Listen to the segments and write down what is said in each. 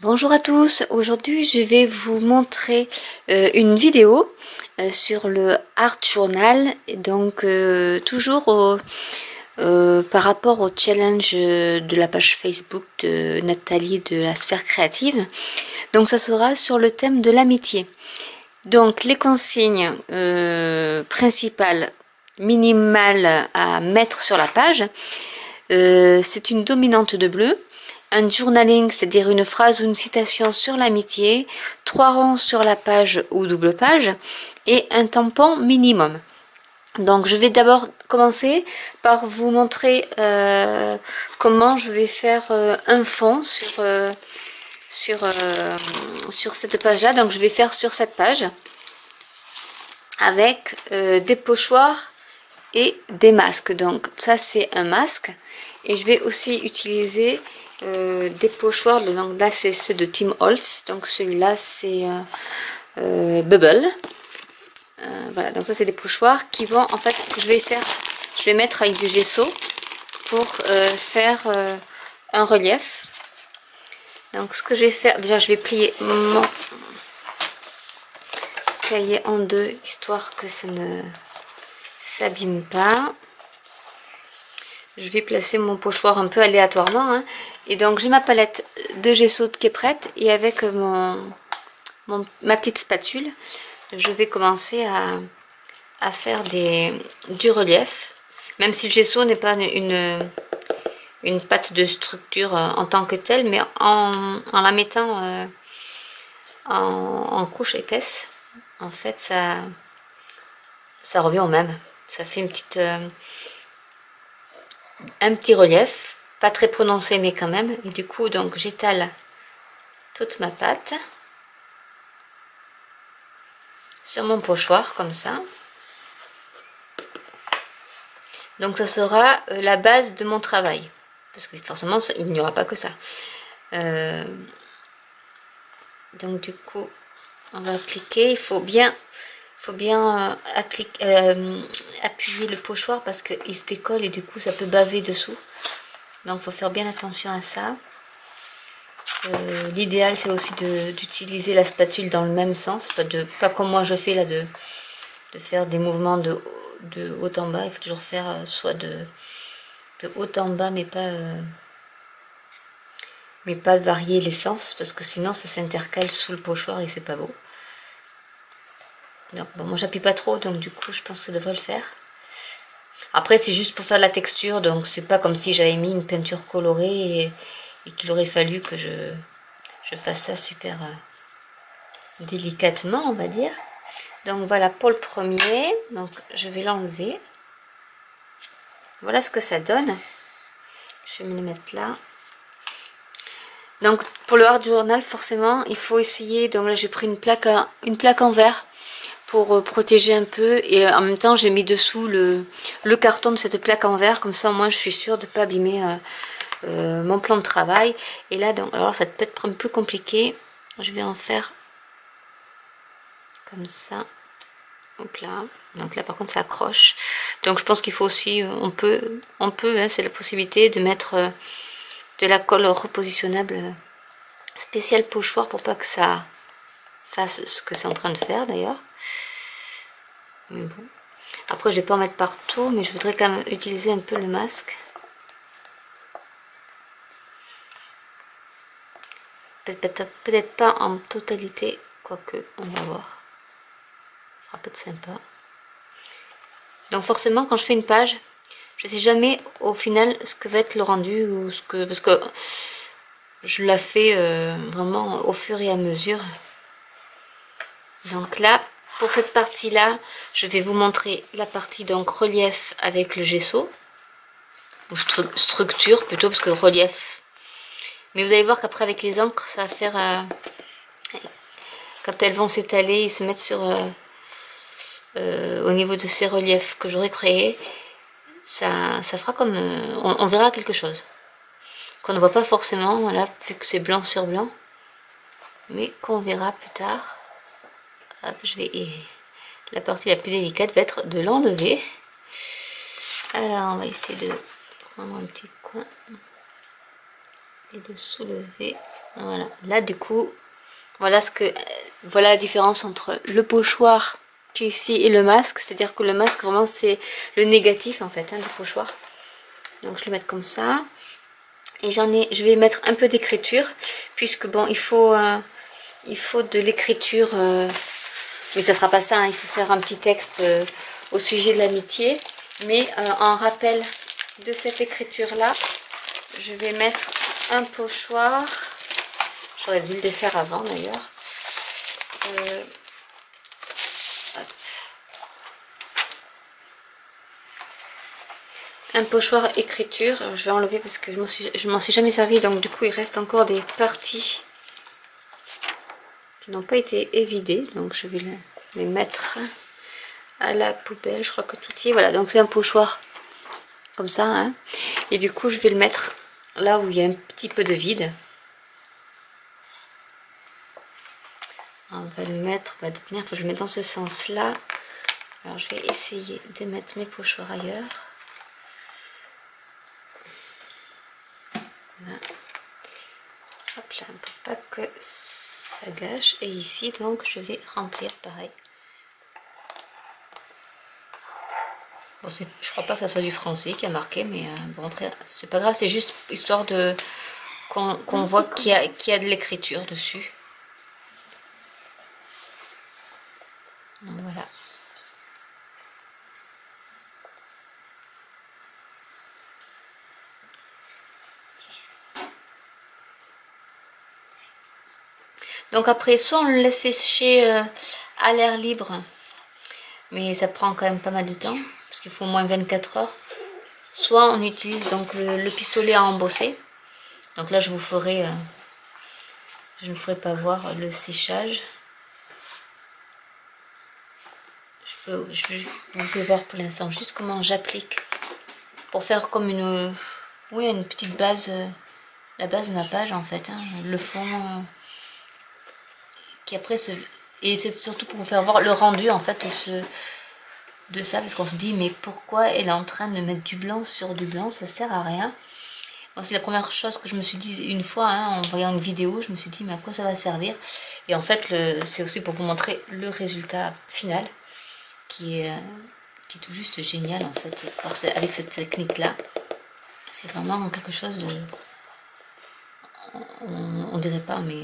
Bonjour à tous, aujourd'hui je vais vous montrer une vidéo sur le Art Journal, donc toujours par rapport au challenge de la page Facebook de Nathalie de la Sphère Créative. Donc ça sera sur le thème de l'amitié. Donc les consignes principales, minimales à mettre sur la page, c'est une dominante de bleu. Un journaling, c'est-à-dire une phrase ou une citation sur l'amitié, 3 rangs sur la page ou double page, et un tampon minimum. Donc je vais d'abord commencer par vous montrer comment je vais faire un fond sur cette page-là. Donc je vais faire sur cette page avec des pochoirs et des masques. Donc ça c'est un masque, et je vais aussi utiliser des pochoirs. Donc là c'est ceux de Tim Holtz, donc celui-là c'est Bubble. Voilà, donc ça c'est des pochoirs qui vont en fait, je vais mettre avec du gesso pour faire un relief. Donc ce que je vais faire, déjà je vais plier mon cahier en deux histoire que ça ne s'abîme pas. Je vais placer mon pochoir un peu aléatoirement, hein. Et donc j'ai ma palette de gesso qui est prête, et avec ma petite spatule, je vais commencer à faire du relief, même si le gesso n'est pas une pâte de structure en tant que telle, mais en la mettant en couche épaisse, en fait ça revient au même. Ça fait un petit relief, pas très prononcé mais quand même. Et du coup donc j'étale toute ma pâte sur mon pochoir comme ça. Donc ça sera la base de mon travail, parce que forcément il n'y aura pas que ça. Donc du coup on va appliquer, il faut bien appuyer le pochoir parce qu'il se décolle et du coup ça peut baver dessous. Donc il faut faire bien attention à ça. L'idéal c'est aussi d'utiliser la spatule dans le même sens, pas comme moi je fais là, de faire des mouvements de haut en bas. Il faut toujours faire soit de haut en bas, mais pas varier les sens, parce que sinon ça s'intercale sous le pochoir et c'est pas beau. Donc bon, moi j'appuie pas trop, donc du coup je pense que ça devrait le faire. Après c'est juste pour faire de la texture, donc c'est pas comme si j'avais mis une peinture colorée et qu'il aurait fallu que je fasse ça super délicatement, on va dire. Donc voilà pour le premier, donc je vais l'enlever. Voilà ce que ça donne. Je vais me le mettre là. Donc pour le Art Journal, forcément il faut essayer, donc là j'ai pris une plaque en verre pour protéger un peu, et en même temps j'ai mis dessous le carton de cette plaque en verre, comme ça au moins je suis sûre de ne pas abîmer mon plan de travail. Et là donc, alors ça peut être un peu plus compliqué, je vais en faire comme ça. Donc là par contre ça accroche, donc je pense qu'il faut aussi, on peut hein, c'est la possibilité de mettre de la colle repositionnable spéciale pochoir pour pas que ça fasse ce que c'est en train de faire d'ailleurs. Mais bon, après je vais pas en mettre partout, mais je voudrais quand même utiliser un peu le masque. Peut-être pas en totalité, quoique on va voir. Ça fera peut-être sympa. Donc forcément quand je fais une page, je sais jamais au final ce que va être le rendu, ou parce que je la fais vraiment au fur et à mesure. Donc là pour cette partie là, je vais vous montrer la partie donc relief avec le gesso, ou structure plutôt, parce que relief, mais vous allez voir qu'après avec les encres ça va faire quand elles vont s'étaler et se mettre sur au niveau de ces reliefs que j'aurais créés, ça fera comme on verra quelque chose qu'on ne voit pas forcément là vu que c'est blanc sur blanc, mais qu'on verra plus tard. Hop, la partie la plus délicate va être de l'enlever. Alors on va essayer de prendre un petit coin et de soulever Voilà, là du coup, voilà la différence entre le pochoir qui est ici et le masque. C'est-à-dire que le masque, vraiment, c'est le négatif en fait, hein, du pochoir. Donc je vais le mettre comme ça. Et je vais mettre un peu d'écriture, puisque bon, il faut de l'écriture, mais ça sera pas ça, hein, il faut faire un petit texte au sujet de l'amitié. Mais en rappel de cette écriture-là, je vais mettre un pochoir. J'aurais dû le défaire avant d'ailleurs. Un pochoir écriture, je vais enlever parce que je m'en suis jamais servi, donc du coup il reste encore des parties qui n'ont pas été évidées, donc je vais les mettre à la poubelle. Je crois que tout y est. Voilà, donc c'est un pochoir comme ça, hein. Et du coup je vais le mettre là où il y a un petit peu de vide. On va le mettre, bah, de toute manière, il faut que je le mette dans ce sens là. Alors je vais essayer de mettre mes pochoirs ailleurs. Voilà. Hop là, pour pas que ça gâche. Et ici donc je vais remplir pareil. Bon, je crois pas que ça soit du français qui a marqué, mais bon, après c'est pas grave, c'est juste histoire de qu'on voit qu'il y a de l'écriture dessus. Donc voilà. Donc après, soit on le laisse sécher à l'air libre, mais ça prend quand même pas mal de temps, parce qu'il faut au moins 24 heures. Soit on utilise donc le pistolet à embosser. Donc là, je ne vous ferai pas voir le séchage. Je vous fais voir pour l'instant juste comment j'applique pour faire comme une petite base, la base de ma page en fait, hein, le fond qui après et c'est surtout pour vous faire voir le rendu en fait de ça, parce qu'on se dit mais pourquoi elle est en train de mettre du blanc sur du blanc, ça sert à rien. Bon, c'est la première chose que je me suis dit une fois, hein, en voyant une vidéo, je me suis dit mais à quoi ça va servir. Et en fait c'est aussi pour vous montrer le résultat final qui est tout juste génial en fait, avec cette technique là. C'est vraiment quelque chose de, on dirait pas, mais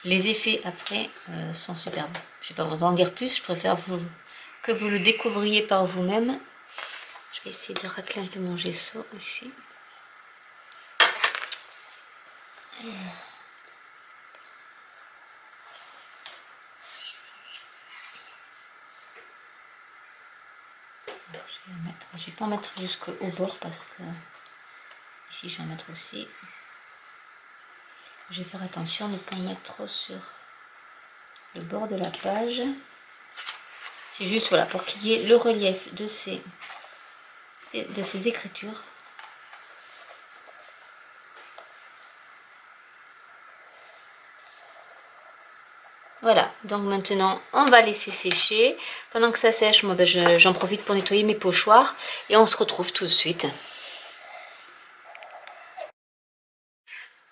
les effets après sont superbes. Je ne vais pas vous en dire plus, je préfère que vous le découvriez par vous-même. Je vais essayer de racler un peu mon gesso aussi. Je vais pas en mettre jusqu'au bord parce que ici je vais en mettre aussi. Je vais faire attention de ne pas en mettre trop sur le bord de la page. C'est juste voilà pour qu'il y ait le relief de ces écritures. Voilà, donc maintenant on va laisser sécher. Pendant que ça sèche, moi ben, j'en profite pour nettoyer mes pochoirs et on se retrouve tout de suite.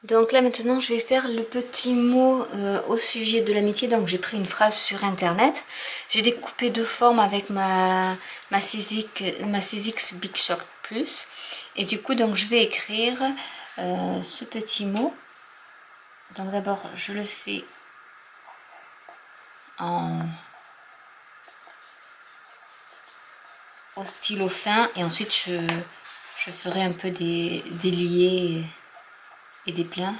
Donc là maintenant je vais faire le petit mot au sujet de l'amitié. Donc j'ai pris une phrase sur internet. J'ai découpé deux formes avec ma 6X Big Shot Plus. Et du coup donc je vais écrire ce petit mot. Donc d'abord je le fais au stylo fin et ensuite je ferai un peu des liés et des pleins.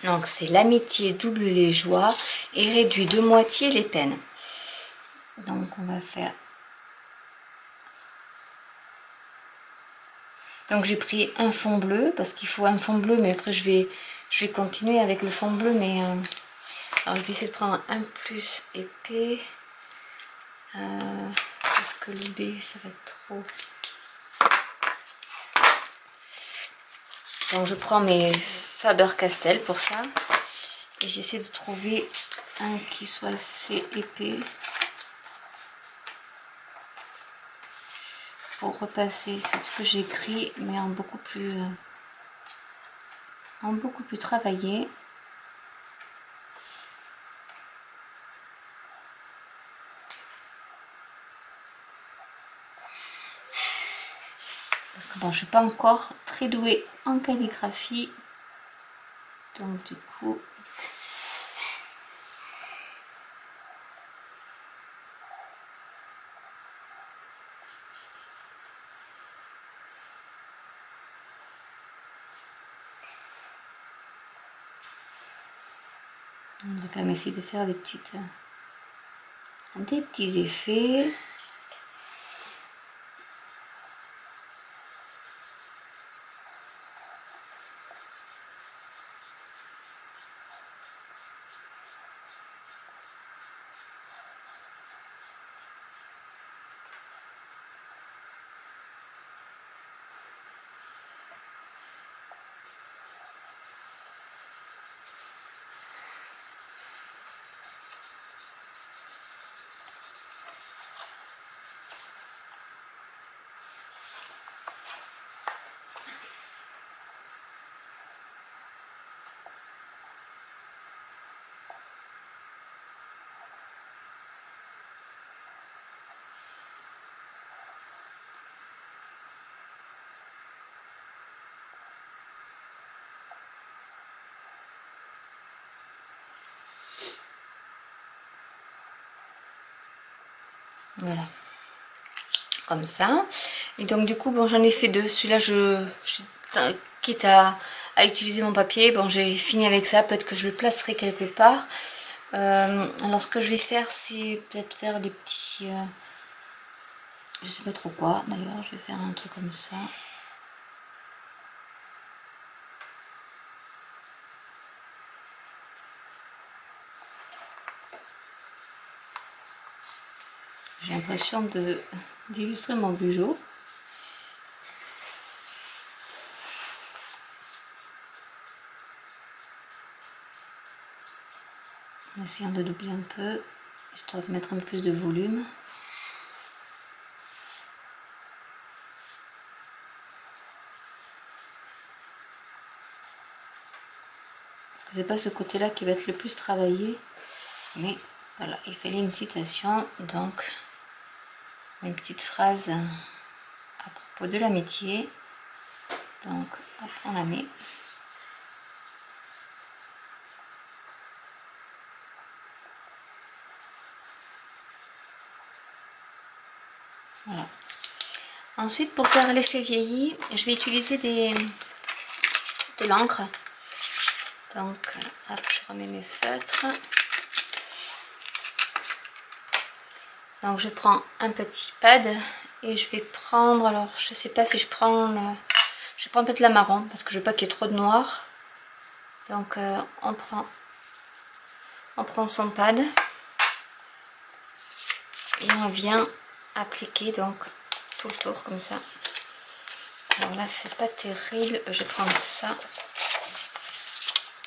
Donc c'est l'amitié double les joies et réduit de moitié les peines. Donc on va faire. Donc j'ai pris un fond bleu parce qu'il faut un fond bleu, mais après je vais continuer avec le fond bleu, mais alors je vais essayer de prendre un plus épais parce que le B ça va être trop. Donc je prends mes Faber-Castell pour ça et j'essaie de trouver un qui soit assez épais pour repasser sur ce que j'ai écrit, mais en beaucoup plus travaillé. Parce que bon, je suis pas encore très douée en calligraphie, donc du coup on va quand même essayer de faire des petits effets. Voilà, comme ça. Et donc du coup, bon, j'en ai fait deux. Celui-là, quitte à utiliser mon papier, bon, j'ai fini avec ça. Peut-être que je le placerai quelque part. Alors ce que je vais faire, c'est peut-être faire des petits... je sais pas trop quoi, d'ailleurs, je vais faire un truc comme ça. J'ai l'impression d'illustrer mon bijou. En essayant de doubler un peu, histoire de mettre un peu plus de volume. Parce que c'est pas ce côté-là qui va être le plus travaillé. Mais voilà, il fallait une citation, donc une petite phrase à propos de l'amitié. Donc, hop, on la met. Voilà. Ensuite, pour faire l'effet vieilli, je vais utiliser de l'encre. Donc, hop, je remets mes feutres. Donc, je prends un petit pad et je vais prendre, alors je sais pas si je prends peut-être la marron parce que je veux pas qu'il y ait trop de noir. Donc, on prend son pad et on vient appliquer donc tout le tour comme ça. Alors là, c'est pas terrible, je vais prendre ça.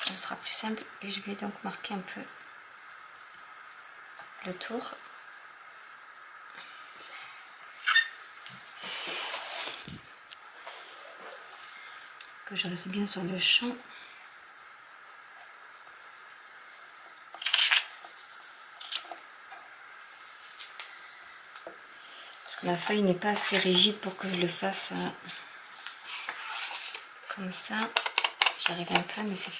Ce sera plus simple et je vais donc marquer un peu le tour. Que je reste bien sur le champ. Parce que la feuille n'est pas assez rigide pour que je le fasse comme ça. J'arrive un peu mais c'est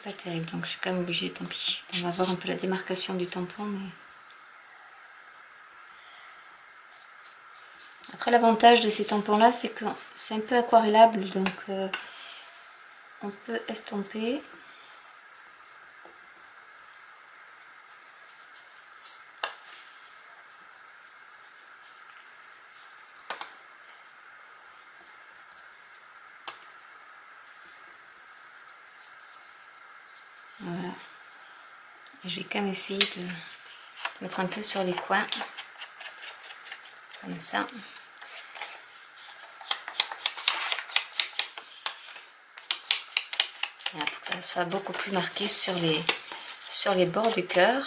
pas terrible, donc je suis quand même obligée, tant pis. On va voir un peu la démarcation du tampon, mais... Après, l'avantage de ces tampons-là, c'est que c'est un peu aquarellable, donc on peut estomper. Voilà. Et je vais quand même essayer de mettre un peu sur les coins. Comme ça. Voilà, pour que ça soit beaucoup plus marqué sur les bords du cœur.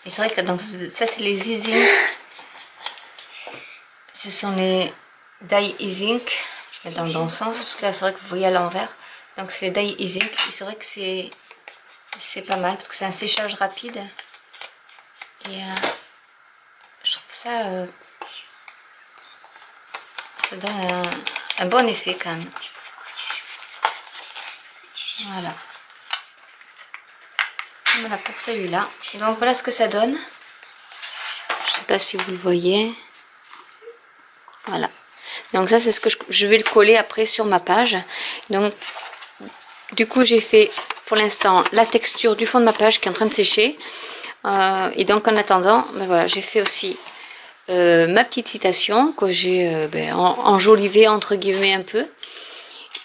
Et c'est vrai que donc, ça c'est les easing. Ce sont les die easing. Je vais dans le bon sens parce que là c'est vrai que vous voyez à l'envers. Donc c'est les die easing. Et c'est vrai que c'est pas mal parce que c'est un séchage rapide. Et je trouve ça, ça donne un bon effet quand même. Voilà. Voilà pour celui-là. Donc voilà ce que ça donne. Je sais pas si vous le voyez. Voilà. Donc ça c'est ce que je vais le coller après sur ma page. Donc du coup j'ai fait pour l'instant la texture du fond de ma page qui est en train de sécher. Et donc en attendant, ben voilà, j'ai fait aussi ma petite citation que j'ai enjolivée entre guillemets un peu.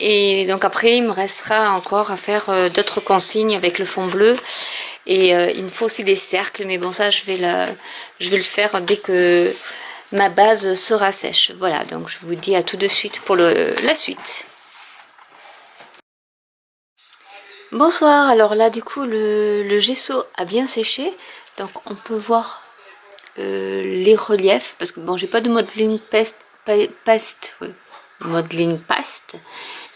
Et donc après il me restera encore à faire d'autres consignes avec le fond bleu. Et il me faut aussi des cercles, mais bon ça je vais le faire dès que ma base sera sèche. Voilà, donc je vous dis à tout de suite pour la suite. Bonsoir, alors là du coup le gesso a bien séché, donc on peut voir les reliefs, parce que bon j'ai pas de modeling modeling paste,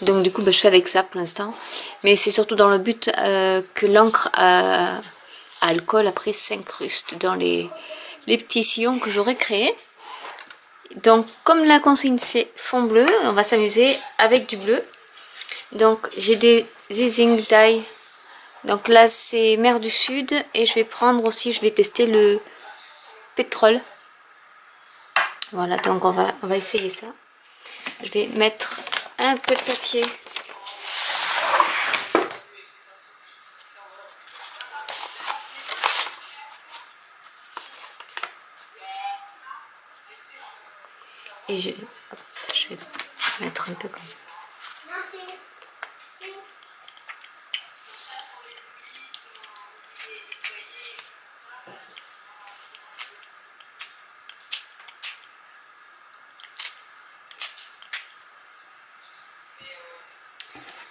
donc du coup je fais avec ça pour l'instant, mais c'est surtout dans le but que l'encre à alcool après s'incruste dans les petits sillons que j'aurais créés. Donc comme la consigne c'est fond bleu, on va s'amuser avec du bleu. Donc j'ai des easing dye. Donc là c'est mer du sud et je vais prendre aussi, je vais tester le pétrole. Voilà, donc on va essayer ça. Je vais mettre un peu de papier. Et je vais mettre un peu comme ça.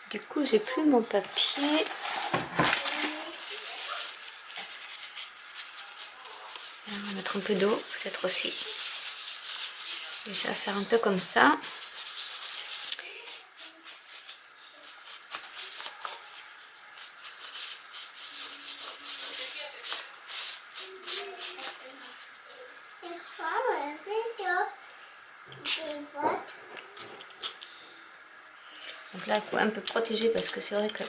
Du coup, j'ai plus mon papier. On va mettre un peu d'eau, peut-être aussi. Et je vais faire un peu comme ça. Donc là, il faut un peu protéger parce que c'est vrai que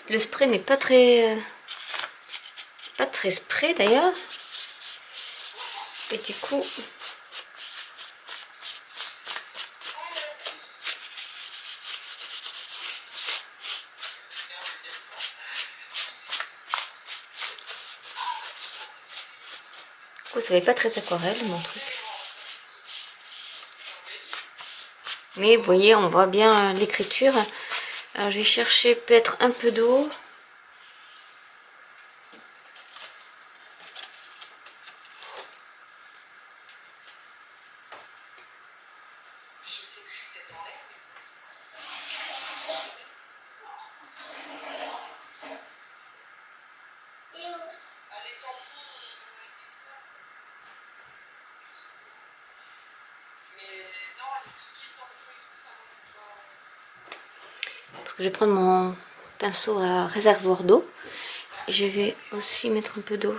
le spray n'est pas très spray d'ailleurs. Et du coup, ça n'est pas très aquarelle mon truc. Mais vous voyez, on voit bien l'écriture. Alors je vais chercher peut-être un peu d'eau. Parce que je vais prendre mon pinceau à réservoir d'eau. Et je vais aussi mettre un peu d'eau.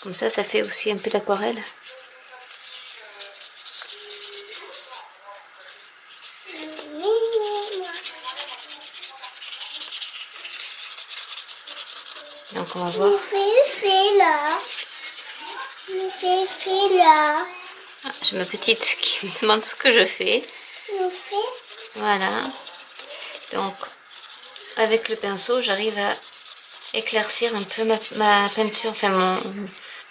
Comme ça fait aussi un peu d'aquarelle. Donc on va voir. Ah, j'ai ma petite qui me demande ce que je fais. Voilà. Donc avec le pinceau, j'arrive à éclaircir un peu ma peinture, enfin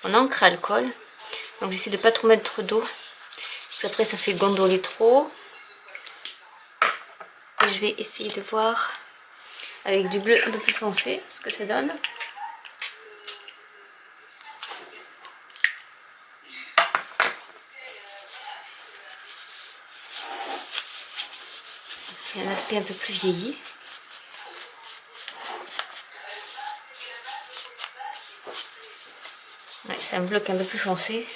mon encre à alcool. Donc j'essaie de pas trop mettre d'eau, parce qu'après ça fait gondoler trop. Et je vais essayer de voir avec du bleu un peu plus foncé ce que ça donne. Ça fait un aspect un peu plus vieilli. Ouais, c'est un bloc un peu plus foncé.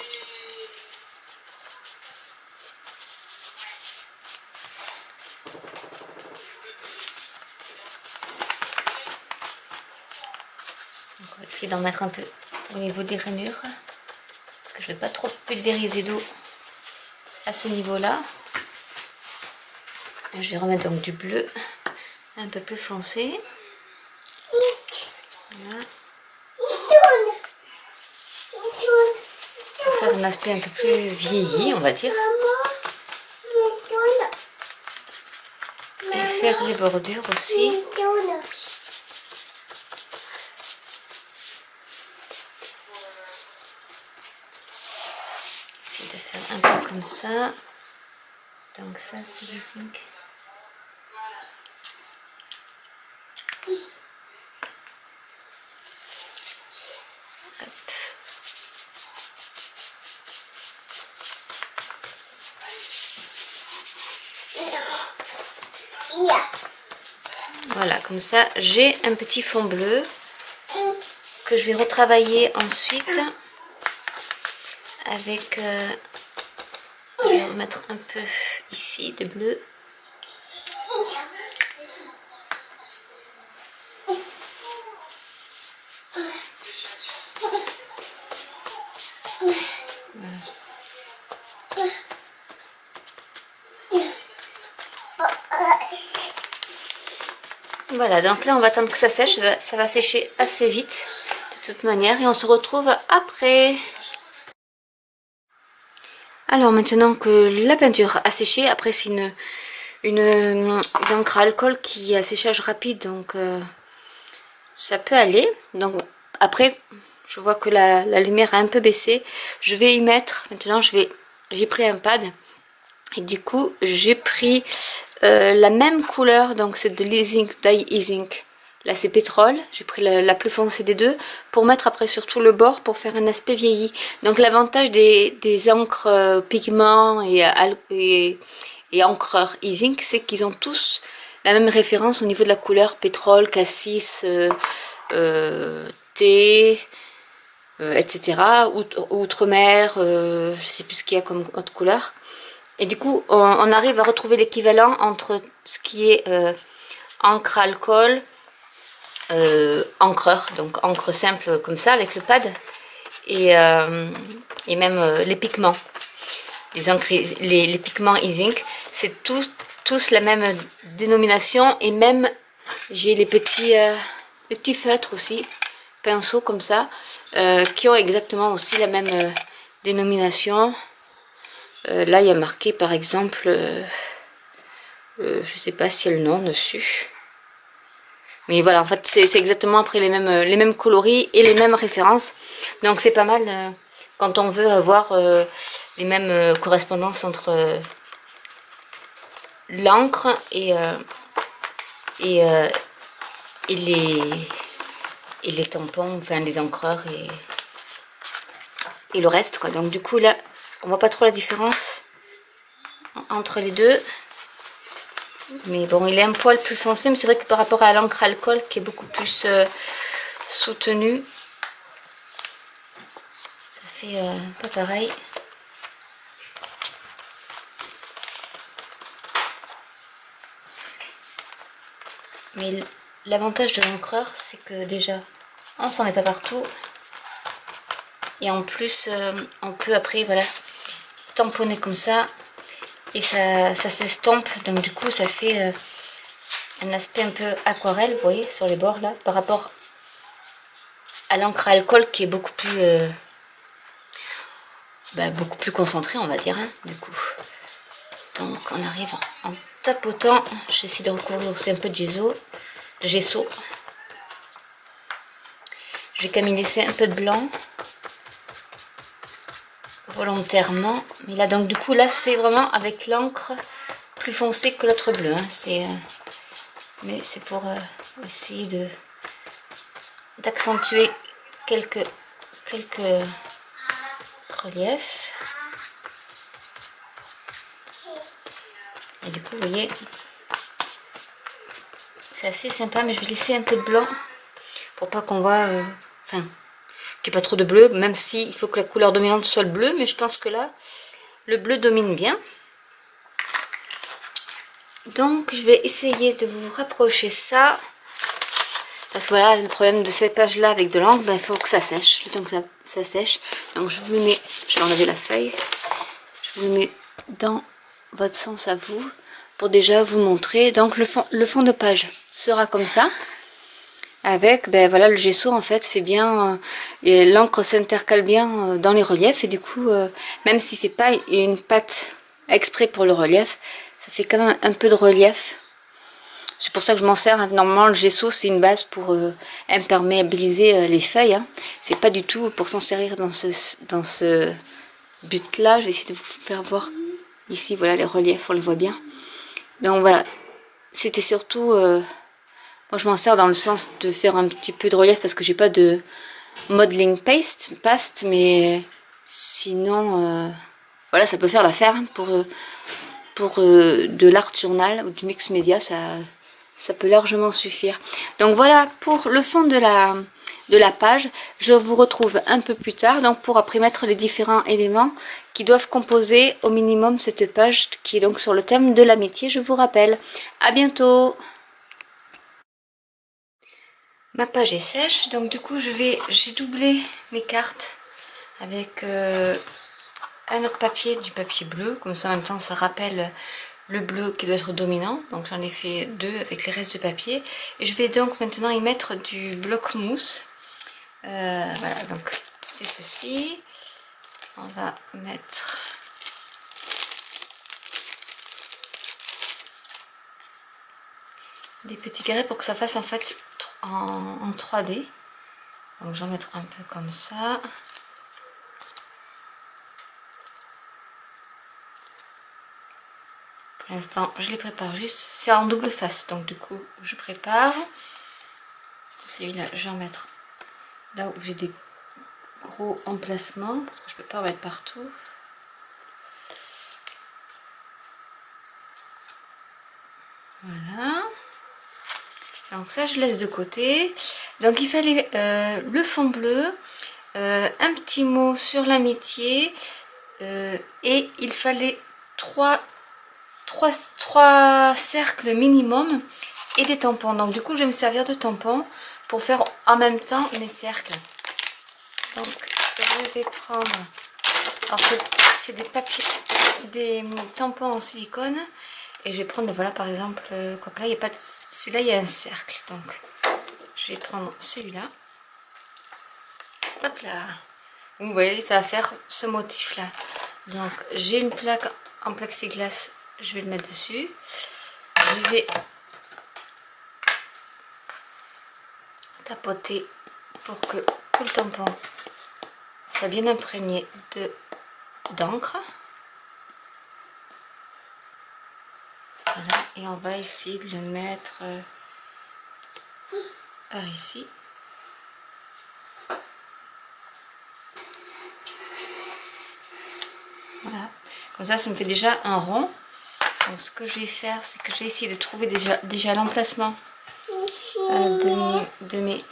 Donc on va essayer d'en mettre un peu au niveau des rainures. Parce que je ne vais pas trop pulvériser d'eau à ce niveau-là. Je vais remettre donc du bleu un peu plus foncé. Voilà. Pour faire un aspect un peu plus vieilli, on va dire. Et faire les bordures aussi. Essayer de faire un peu comme ça. Donc ça c'est les zinc. Voilà, comme ça j'ai un petit fond bleu que je vais retravailler ensuite avec, je vais remettre un peu ici de bleu. Voilà, donc là on va attendre que ça sèche, ça va sécher assez vite de toute manière et on se retrouve après. Alors maintenant que la peinture a séché, après c'est une encre à alcool qui a séchage rapide, donc ça peut aller. Donc après je vois que la lumière a un peu baissé, je vais y mettre, maintenant j'ai pris un pad et du coup j'ai pris la même couleur, donc c'est de l'e-zinc, dye e-zinc. Là c'est pétrole, j'ai pris la plus foncée des deux pour mettre après sur tout le bord pour faire un aspect vieilli. Donc l'avantage des encres pigments et encreurs e-zinc, c'est qu'ils ont tous la même référence au niveau de la couleur: pétrole, cassis, thé, etc. Outre-mer, je sais plus ce qu'il y a comme autre couleur. Et du coup on arrive à retrouver l'équivalent entre ce qui est encre à alcool, encreur, donc encre simple comme ça avec le pad, et même les pigments, les pigments e-zinc, c'est tous la même dénomination. Et même j'ai les petits feutres aussi, pinceaux comme ça, qui ont exactement aussi la même dénomination. Là il y a marqué par exemple, je sais pas si y a le nom dessus. Mais voilà, en fait, c'est exactement après les mêmes coloris et les mêmes références. Donc c'est pas mal quand on veut avoir les mêmes correspondances entre l'encre et les tampons, enfin les encreurs et le reste, quoi. Donc du coup là, on voit pas trop la différence entre les deux. Mais bon, il est un poil plus foncé, mais c'est vrai que par rapport à l'encre alcool qui est beaucoup plus soutenue, ça fait pas pareil. Mais l'avantage de l'encreur, c'est que déjà, on s'en met pas partout. Et en plus, on peut après, voilà, tamponner comme ça. Et ça s'estompe, donc du coup ça fait un aspect un peu aquarelle, vous voyez, sur les bords là, par rapport à l'encre à alcool qui est beaucoup plus concentrée, on va dire, hein, du coup. Donc on arrive en tapotant, j'essaie de recouvrir aussi un peu de gesso de gesso. Je vais quand même y laisser un peu de blanc. Volontairement. Mais là, donc du coup, là, c'est vraiment avec l'encre plus foncée que l'autre bleu. Hein. Mais c'est pour essayer d'accentuer quelques reliefs. Et du coup, vous voyez, c'est assez sympa, mais je vais laisser un peu de blanc pour pas qu'on voit, qu'il n'y ait pas trop de bleu, même si il faut que la couleur dominante soit le bleu, mais je pense que là, le bleu domine bien. Donc, je vais essayer de vous rapprocher ça. Parce que voilà, le problème de cette page-là avec de l'encre, il faut que ça sèche. Le temps que ça sèche. Donc, je vous le mets, je vais enlever la feuille. Je vous le mets dans votre sens à vous. Pour déjà vous montrer. Donc, le fond de page sera comme ça. Avec, voilà, le gesso en fait fait bien. Et l'encre s'intercale bien dans les reliefs. Et du coup, même si c'est pas une pâte exprès pour le relief, ça fait quand même un peu de relief. C'est pour ça que je m'en sers. Normalement, le gesso, c'est une base pour imperméabiliser les feuilles. Hein. C'est pas du tout pour s'en servir dans ce but-là. Je vais essayer de vous faire voir ici, voilà, les reliefs, on les voit bien. Donc voilà, c'était surtout... moi, je m'en sers dans le sens de faire un petit peu de relief parce que j'ai pas de modeling paste, mais sinon... voilà, ça peut faire l'affaire hein, pour de l'art journal ou du mix média, ça peut largement suffire. Donc voilà pour le fond de la page. Je vous retrouve un peu plus tard donc pour après mettre les différents éléments qui doivent composer au minimum cette page qui est donc sur le thème de l'amitié, je vous rappelle. À bientôt. Ma page est sèche, donc du coup j'ai doublé mes cartes avec un autre papier, du papier bleu, comme ça en même temps ça rappelle le bleu qui doit être dominant. Donc j'en ai fait 2 avec les restes de papier. Et je vais donc maintenant y mettre du bloc mousse. Voilà, donc c'est ceci. On va mettre... des petits carrés pour que ça fasse en fait en 3D. Donc je vais en mettre un peu comme ça. Pour l'instant, je les prépare juste. C'est en double face, donc du coup, je prépare. Celui-là, je vais en mettre là où j'ai des gros emplacements, parce que je peux pas en mettre partout. Voilà. Donc ça, je laisse de côté. Donc il fallait le fond bleu, un petit mot sur l'amitié, et il fallait trois cercles minimum et des tampons. Donc du coup, je vais me servir de tampons pour faire en même temps mes cercles. Donc je vais prendre, alors c'est des papiers, des tampons en silicone, et je vais prendre, voilà, par exemple, quoi que là il n'y a pas de, celui-là il y a un cercle, donc je vais prendre celui-là. Hop là, vous voyez, ça va faire ce motif là. Donc j'ai une plaque en plexiglas, je vais le mettre dessus. Je vais tapoter pour que tout le tampon soit bien imprégné d'encre. Voilà, et on va essayer de le mettre par ici. Voilà, comme ça, ça me fait déjà un rond. Donc ce que je vais faire, c'est que je vais essayer de trouver déjà l'emplacement de mes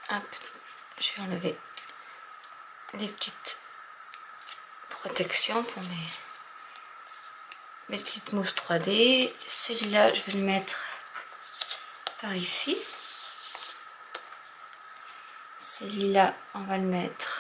hop, je vais enlever les petites protections pour mes petites mousses 3D. Celui-là, je vais le mettre par ici. Celui-là, on va le mettre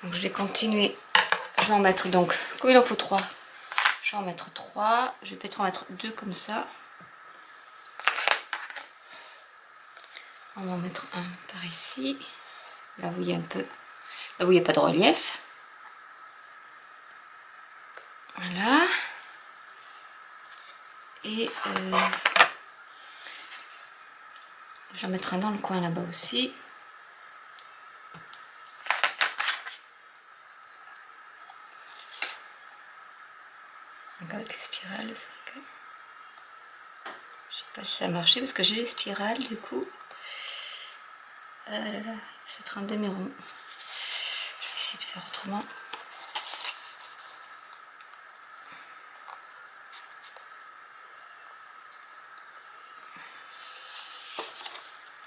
Donc je vais continuer. Je vais en mettre donc, comme il en faut 3, je vais en mettre 3. Je vais peut-être en mettre 2 comme ça. On va en mettre un par ici. Là où il y a un peu, là où il n'y a pas de relief. Voilà. Et je vais en mettre un dans le coin là-bas aussi. Donc avec les spirales, c'est vrai que je sais pas si ça a marché parce que j'ai les spirales du coup. Ah là là, c'est 30 demi-ronds. Je vais essayer de faire autrement.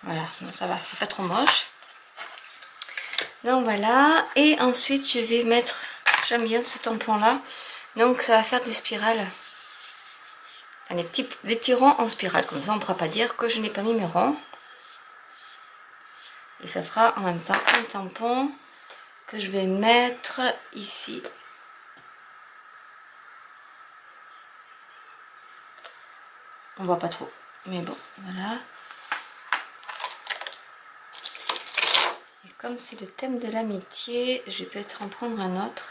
Voilà, bon, ça va, c'est pas trop moche. Donc voilà, et ensuite je vais mettre, j'aime bien ce tampon là, donc ça va faire des spirales. Enfin, des petits ronds en spirale, comme ça on ne pourra pas dire que je n'ai pas mis mes ronds. Et ça fera en même temps un tampon que je vais mettre ici. On voit pas trop, mais bon, voilà. Et comme c'est le thème de l'amitié, je vais peut-être en prendre un autre.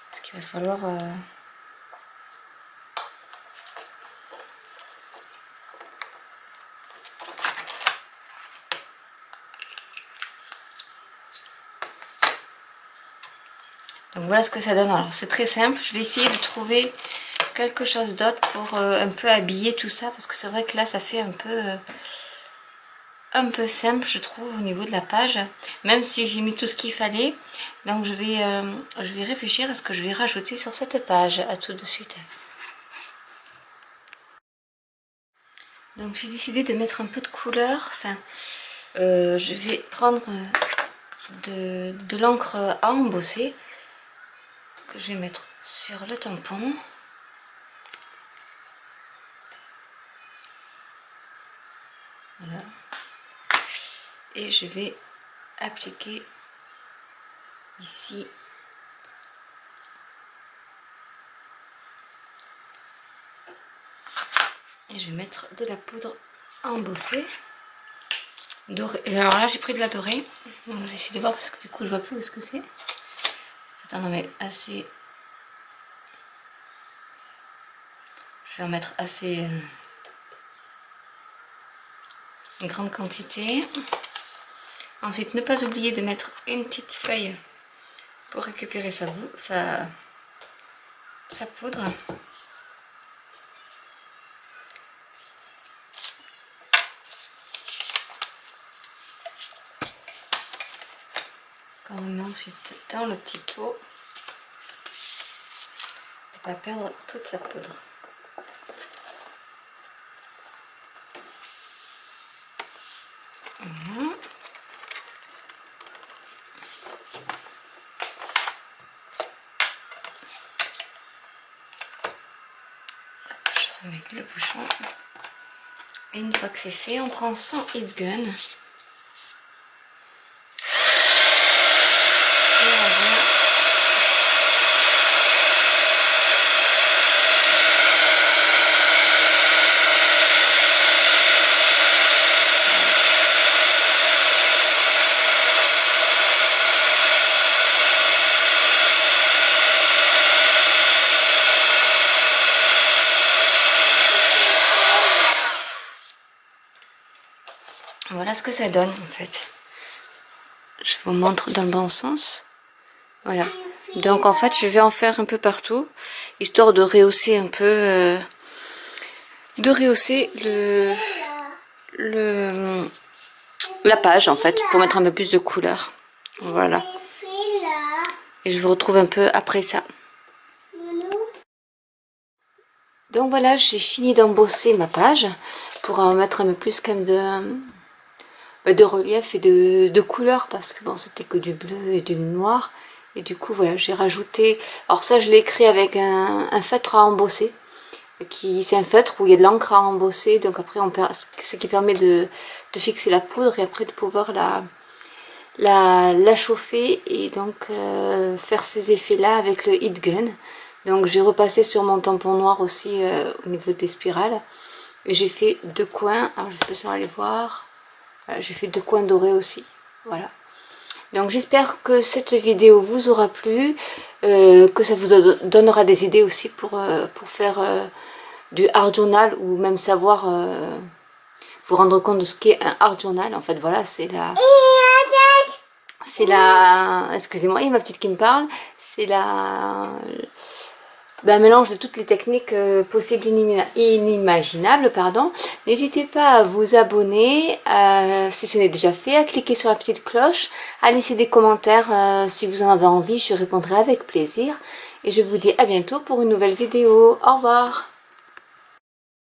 Parce qu'il va falloir... Donc voilà ce que ça donne. Alors c'est très simple, je vais essayer de trouver quelque chose d'autre pour un peu habiller tout ça, parce que c'est vrai que là ça fait un peu simple je trouve au niveau de la page, même si j'ai mis tout ce qu'il fallait. Donc je vais réfléchir à ce que je vais rajouter sur cette page. À tout de suite. Donc j'ai décidé de mettre un peu de couleur, enfin je vais prendre de l'encre à embosser que je vais mettre sur le tampon. Voilà. Et je vais appliquer ici et je vais mettre de la poudre à embosser dorée. Et alors là j'ai pris de la dorée, donc je vais essayer de voir parce que du coup je vois plus où est-ce que c'est. Attends, non mais assez, je vais en mettre assez une grande quantité. Ensuite ne pas oublier de mettre une petite feuille pour récupérer sa poudre. Quand on met ensuite dans le petit pot, pour ne pas perdre toute sa poudre. Voilà. Je remets le bouchon. Et une fois que c'est fait, on prend son heat gun. Voilà ce que ça donne en fait. Je vous montre dans le bon sens. Voilà. Donc en fait je vais en faire un peu partout, histoire de rehausser un peu, la page en fait, pour mettre un peu plus de couleur. Voilà. Et je vous retrouve un peu après ça. Donc voilà, j'ai fini d'embosser ma page pour en mettre un peu plus quand même de relief et de couleur, parce que bon, c'était que du bleu et du noir. Et du coup voilà, j'ai rajouté, alors ça je l'ai écrit avec un feutre à embosser, c'est un feutre où il y a de l'encre à embosser, donc après ce qui permet de fixer la poudre et après de pouvoir la chauffer et donc faire ces effets là avec le heat gun. Donc j'ai repassé sur mon tampon noir aussi au niveau des spirales et j'ai fait 2 coins, alors je sais pas si on va les voir, voilà, j'ai fait 2 coins dorés aussi, voilà. Donc j'espère que cette vidéo vous aura plu, que ça vous donnera des idées aussi pour faire du art journal ou même savoir vous rendre compte de ce qu'est un art journal. En fait voilà, excusez-moi, il y a ma petite qui me parle, c'est un mélange de toutes les techniques possibles et inimaginables, pardon. N'hésitez pas à vous abonner, si ce n'est déjà fait, à cliquer sur la petite cloche, à laisser des commentaires si vous en avez envie, je répondrai avec plaisir. Et je vous dis à bientôt pour une nouvelle vidéo. Au revoir!